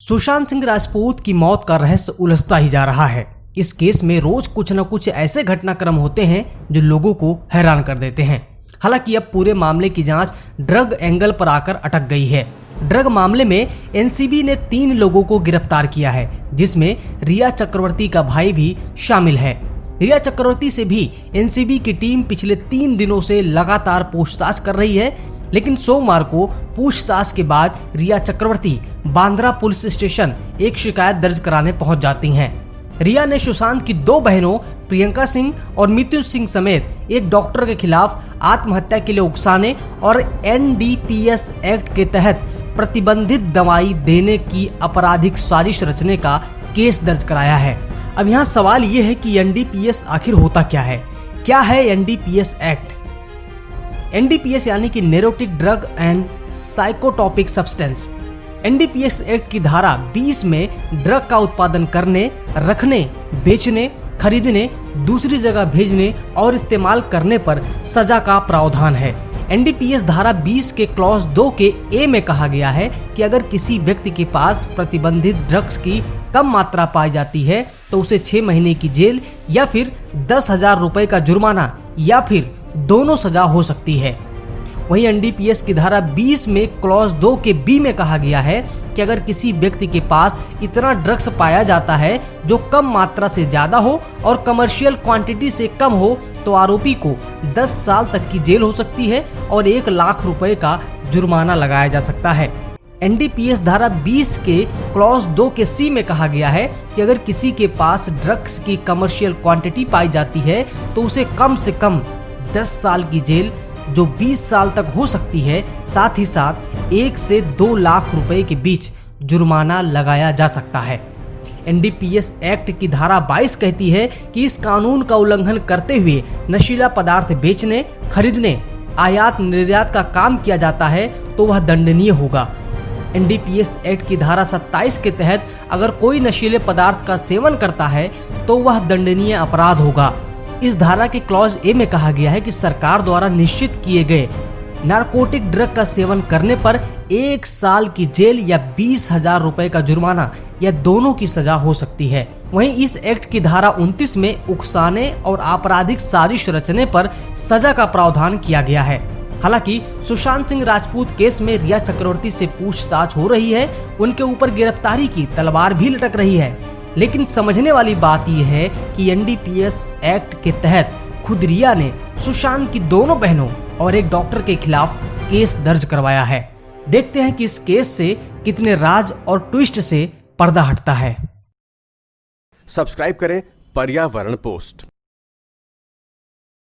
सुशांत सिंह राजपूत की मौत का रहस्य उलझता ही जा रहा है। इस केस में रोज कुछ न कुछ ऐसे घटनाक्रम होते हैं जो लोगों को हैरान कर देते हैं। हालांकि अब पूरे मामले की जांच ड्रग एंगल पर आकर अटक गई है। ड्रग मामले में एनसीबी ने 3 लोगों को गिरफ्तार किया है, जिसमें रिया चक्रवर्ती का भाई भी शामिल है। रिया चक्रवर्ती से भी एनसीबी की टीम पिछले 3 दिनों से लगातार पूछताछ कर रही है, लेकिन सोमवार को पूछताछ के बाद रिया चक्रवर्ती बांद्रा पुलिस स्टेशन एक शिकायत दर्ज कराने पहुंच जाती हैं। रिया ने सुशांत की 2 बहनों प्रियंका सिंह और मितु सिंह समेत एक डॉक्टर के खिलाफ आत्महत्या के लिए उकसाने और एनडीपीएस एक्ट के तहत प्रतिबंधित दवाई देने की आपराधिक साजिश रचने का केस दर्ज कराया है। अब यहाँ सवाल ये है कि एनडीपीएस आखिर होता क्या है? क्या है एनडीपीएस एक्ट? एनडीपीएस यानी कि narcotic drug and psychotropic substance. NDPS act की धारा 20 में ड्रग का उत्पादन करने, रखने, बेचने, खरीदने, दूसरी जगह भेजने और इस्तेमाल करने पर सजा का प्रावधान है। एनडीपीएस धारा 20 के क्लॉज 2 के ए में कहा गया है कि अगर किसी व्यक्ति के पास प्रतिबंधित ड्रग्स की कम मात्रा पाई जाती है तो उसे 6 महीने की जेल या फिर 10,000 रुपए का जुर्माना या फिर दोनों सजा हो सकती है। वहीं एनडीपीएस की धारा 20 में क्लॉज 2 के बी में कहा गया है कि अगर किसी व्यक्ति के पास इतना ड्रग्स पाया जाता है जो कम मात्रा से ज्यादा हो और कमर्शियल क्वांटिटी से कम हो तो आरोपी को 10 साल तक की जेल हो सकती है और 1 लाख रुपए का जुर्माना लगाया जा सकता है। एनडीपीएस धारा 20 के क्लॉज 2 के सी में कहा गया है कि अगर किसी के पास ड्रग्स की कमर्शियल क्वांटिटी पाई जाती है तो उसे कम से कम 10 साल की जेल जो 20 साल तक हो सकती है, साथ ही साथ 1 से 2 लाख रुपए के बीच जुर्माना लगाया जा सकता है। एनडीपीएस एक्ट की धारा 22 कहती है कि इस कानून का उल्लंघन करते हुए नशीला पदार्थ बेचने, खरीदने, आयात निर्यात का काम किया जाता है तो वह दंडनीय होगा। एनडीपीएस एक्ट की धारा 27 के तहत अगर कोई नशीले पदार्थ का सेवन करता है तो वह दंडनीय अपराध होगा। इस धारा के क्लॉज ए में कहा गया है कि सरकार द्वारा निश्चित किए गए नारकोटिक ड्रग का सेवन करने पर 1 साल की जेल या 20,000 रुपए का जुर्माना या दोनों की सजा हो सकती है। वहीं इस एक्ट की धारा 29 में उकसाने और आपराधिक साजिश रचने पर सजा का प्रावधान किया गया है। हालांकि सुशांत सिंह राजपूत केस में रिया चक्रवर्ती से पूछताछ हो रही है, उनके ऊपर गिरफ्तारी की तलवार भी लटक रही है। लेकिन समझने वाली बात यह है कि एनडीपीएस एक्ट के तहत खुद रिया ने सुशांत की 2 बहनों और एक डॉक्टर के खिलाफ केस दर्ज करवाया है। देखते हैं कि इस केस से कितने राज और ट्विस्ट से पर्दा हटता है। सब्सक्राइब करें पर्यावरण पोस्ट।